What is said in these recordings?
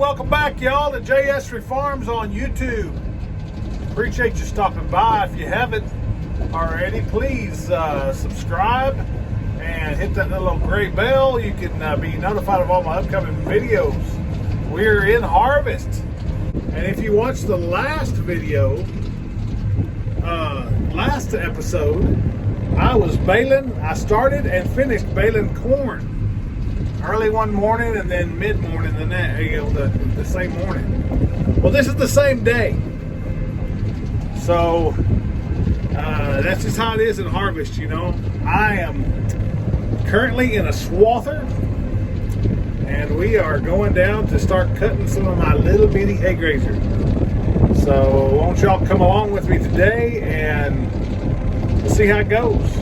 welcome back, y'all, to JS Farms on YouTube. Appreciate you stopping by. If you haven't already, please subscribe and hit that little gray bell. You can be notified of all my upcoming videos. We're in harvest. And if you watched the last video, last episode, I was baling. I started and finished baling corn early one morning and then mid-morning the same morning. Well, this is the same day. So that's just how it is in harvest, you know. I am currently in a swather, and we are going down to start cutting some of my little bitty Haygrazer. So won't y'all come along with me today and we'll see how it goes.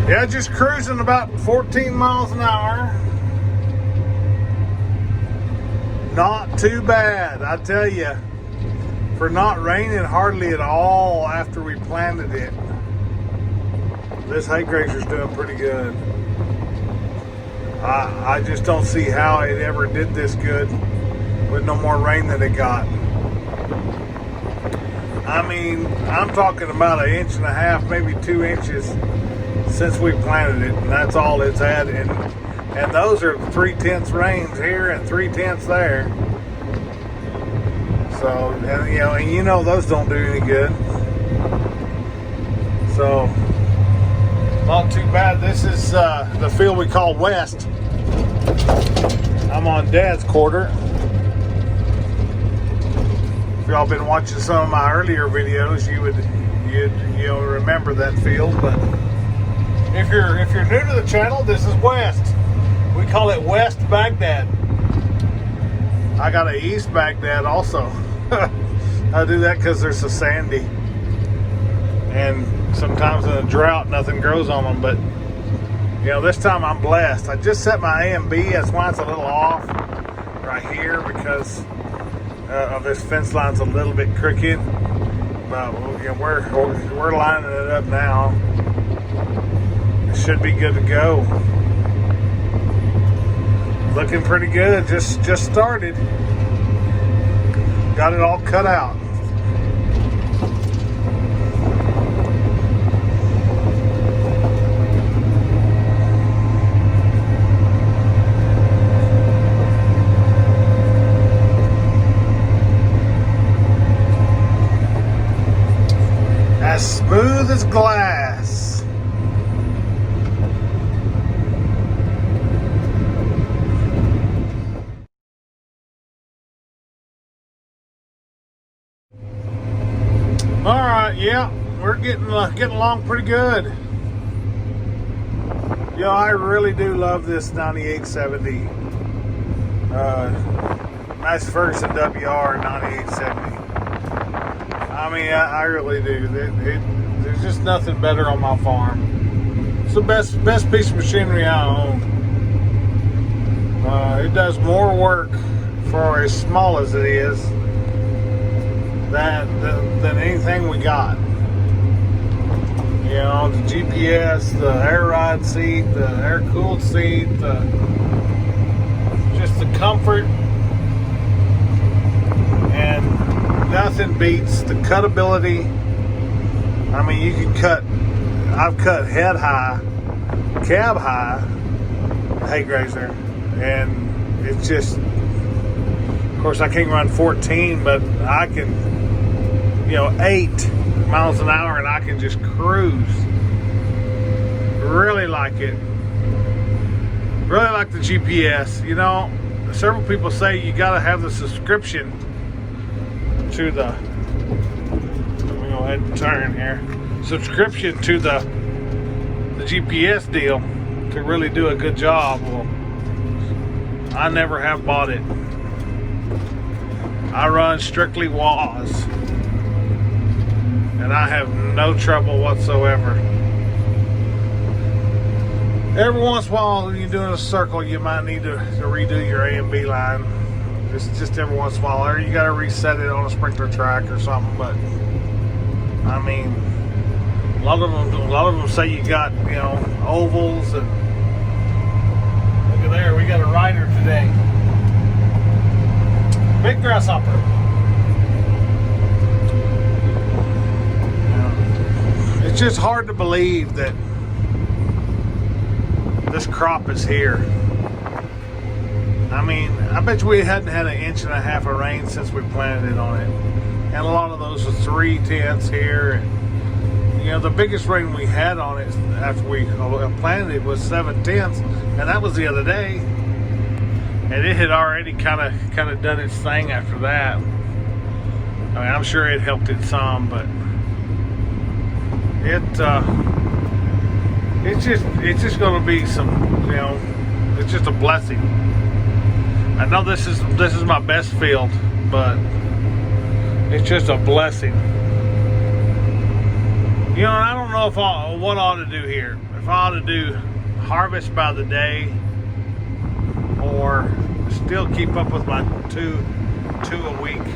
Yeah, just cruising about 14 miles an hour. Not too bad, I tell you. For not raining hardly at all after we planted it. This Haygrazer's doing pretty good. I just don't see how it ever did this good with no more rain than it got. I mean, I'm talking about 1.5 inches, maybe 2 inches since we planted it, and that's all it's had. And those are 3/10 rains here and 3/10 there. So, and you know those don't do any good. So, not too bad. This is the field we call West. I'm on Dad's quarter. If y'all been watching some of my earlier videos, you'll remember that field. But if you're new to the channel, this is West. We call it West Baghdad. I got a East Baghdad also. I do that because they're so sandy, and sometimes in a drought nothing grows on them. But you know, this time I'm blessed. I just set my A and B. That's why it's a little off right here, because of this fence line's a little bit crooked. But you know, we're lining it up now. Should be good to go. Looking pretty good. Just started. Got it all cut out. As smooth as glass. getting along pretty good. You know, I really do love this 9870 Massey Ferguson WR9870. I mean, I really do. There's just nothing better on my farm. It's the best piece of machinery I own. It does more work for as small as it is than anything we got. You know, the GPS, the air ride seat, the air cooled seat, just the comfort, and nothing beats the cutability. I mean, you can cut. I've cut head high, cab high, Haygrazer, and it's just. Of course, I can't run 14, but I can, 8 miles an hour, and I can just cruise. Really like it. Really like the GPS. You know, several people say you got to have the subscription to the. Let me go ahead and turn here. Subscription to the GPS deal to really do a good job. Well, I never have bought it. I run strictly WAs, and I have no trouble whatsoever. Every once in a while, when you're doing a circle, you might need to redo your A and B line. Just every once in a while, or you got to reset it on a sprinkler track or something. But I mean, a lot of them say you got ovals, and look at there, we got a rider today. Big grasshopper. It's just hard to believe that this crop is here. I mean, I bet you we hadn't had 1.5 inches of rain since we planted it on it. And a lot of those were 3/10 here. And, the biggest rain we had on it after we planted it was 7/10, and that was the other day. And it had already kind of done its thing after that. I mean, I'm sure it helped it some, but it's just going to be some, it's just a blessing. I know this is my best field, but it's just a blessing. I don't know what I ought to do here. If I ought to do harvest by the day, or still keep up with my two a week.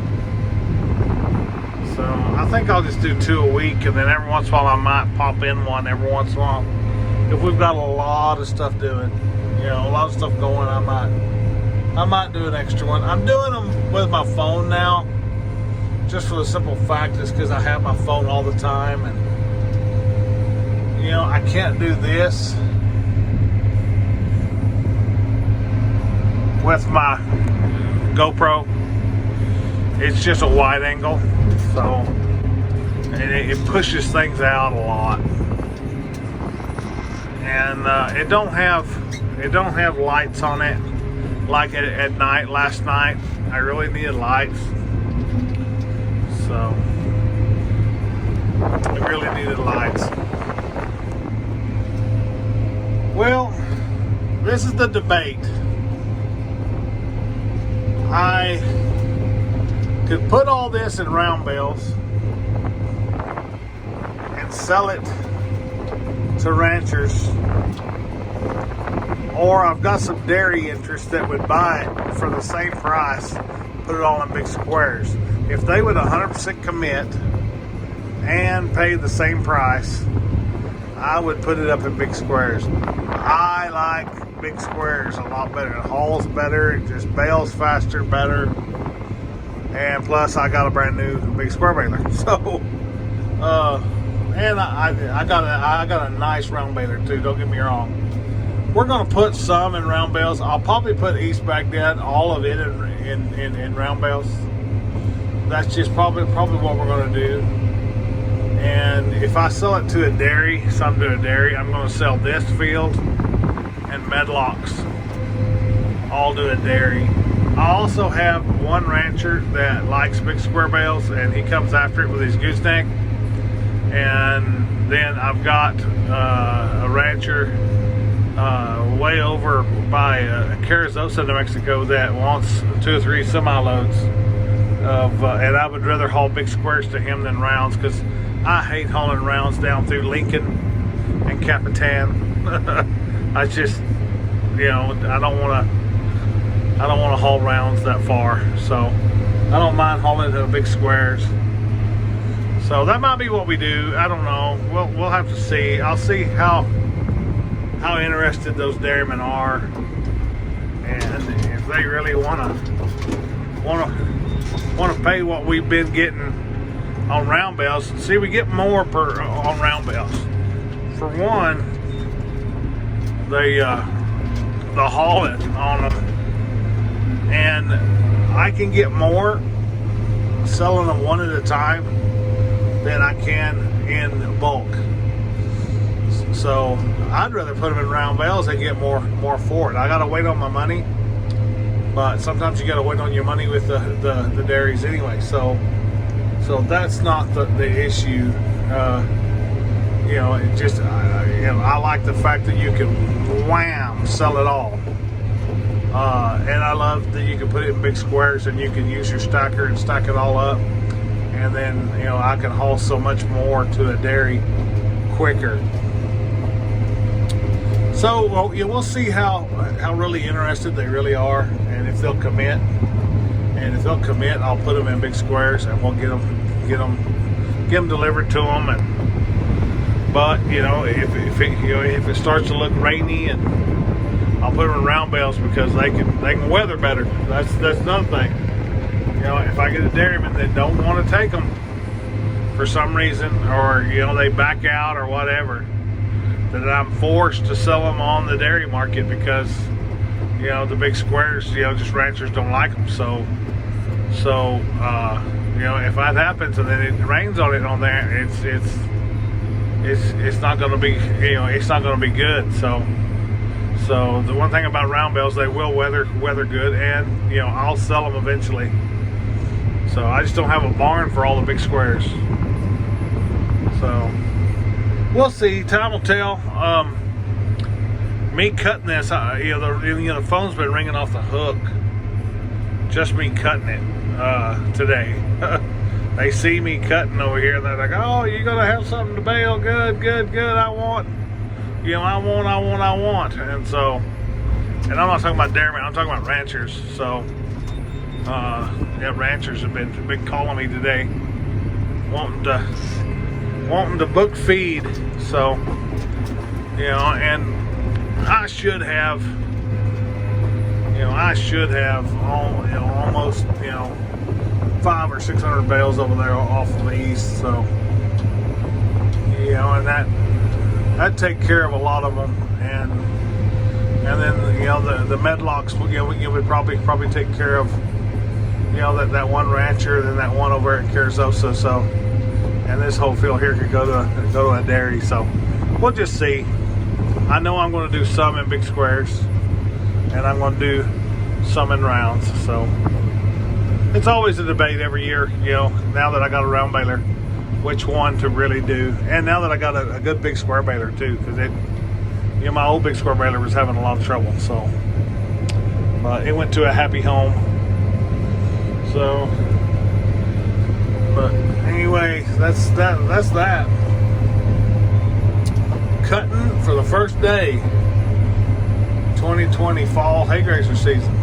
So I think I'll just do 2 a week, and then every once in a while I might pop in one every once in a while. If we've got a lot of stuff doing, a lot of stuff going, I might do an extra one. I'm doing them with my phone now, just for the simple fact is because I have my phone all the time, and I can't do this with my GoPro. It's just a wide angle, so it pushes things out a lot, and it don't have lights on it like at night. Last night I really needed lights, so I really needed lights. Well, this is the debate. I could put all this in round bales and sell it to ranchers, or I've got some dairy interests that would buy it for the same price, put it all in big squares. If they would 100% commit and pay the same price, I would put it up in big squares. I like big squares a lot better. It hauls better, it just bales faster, better, and plus I got a brand new big square baler. So and I got a nice round baler too, don't get me wrong. We're going to put some in round bales. I'll probably put East Baghdad, all of it in round bales. That's just probably what we're going to do. And if I sell it to a dairy, I'm going to sell this field and Medlocks all to a dairy. I also have one rancher that likes big square bales, and he comes after it with his gooseneck. And then I've got a rancher way over by Haygrazer, New Mexico, that wants 2 or 3 semi-loads of, and I would rather haul big squares to him than rounds, because I hate hauling rounds down through Lincoln and Capitan. I just, you know, I don't want to haul rounds that far, so I don't mind hauling to big squares. So that might be what we do. I don't know. We'll have to see. I'll see how interested those dairymen are, and if they really want to pay what we've been getting on round bales. See, we get more on round bales. For one, the hauling on them, and I can get more selling them one at a time than I can in bulk. So I'd rather put them in round bales and get more for it. I gotta wait on my money, but sometimes you gotta wait on your money with the dairies anyway. So that's not the issue. You know, it just you know, I like the fact that you can wham sell it all, and I love that you can put it in big squares and you can use your stacker and stack it all up, and then, you know, I can haul so much more to a dairy quicker. So yeah, we'll see how really interested they really are, and if they'll commit. And if they'll commit, I'll put them in big squares, and we'll get them delivered to them. But you know, if it starts to look rainy, and I'll put them in round bales, because they can weather better. That's another thing. You know, if I get a dairyman that don't want to take them for some reason, or you know, they back out or whatever, then I'm forced to sell them on the dairy market, because you know, the big squares, you know, just ranchers don't like them. So you know, if that happens and then it rains on it on there, it's not going to be, you know, it's not going to be good. So the one thing about round bales, they will weather good, and you know, I'll sell them eventually. So I just don't have a barn for all the big squares. So we'll see. Time will tell. Me cutting this, you know, the phone's been ringing off the hook. Just me cutting it today. They see me cutting over here, and they're like, "Oh, you're gonna have something to bale? Good. I want, you know, I want." And so, and I'm not talking about dairymen. I'm talking about ranchers. So, yeah, ranchers have been calling me today, wanting to book feed. So, you know, and I should have, you know, almost, you know, 500 or 600 bales over there off to the east. So, you know, and that'd take care of a lot of them, and then, you know, the medlocks, you know, we would probably take care of, you know, that one rancher, then that one over at Haygrazer. So, and this whole field here could go to a dairy. So we'll just see. I know I'm going to do some in big squares, and I'm going to do some in rounds. So it's always a debate every year, you know, now that I got a round baler, which one to really do. And now that I got a good big square baler too, because you know, my old big square baler was having a lot of trouble. So, but it went to a happy home. So, but anyway, that's that. Cutting for the first day 2020 fall Haygrazer season.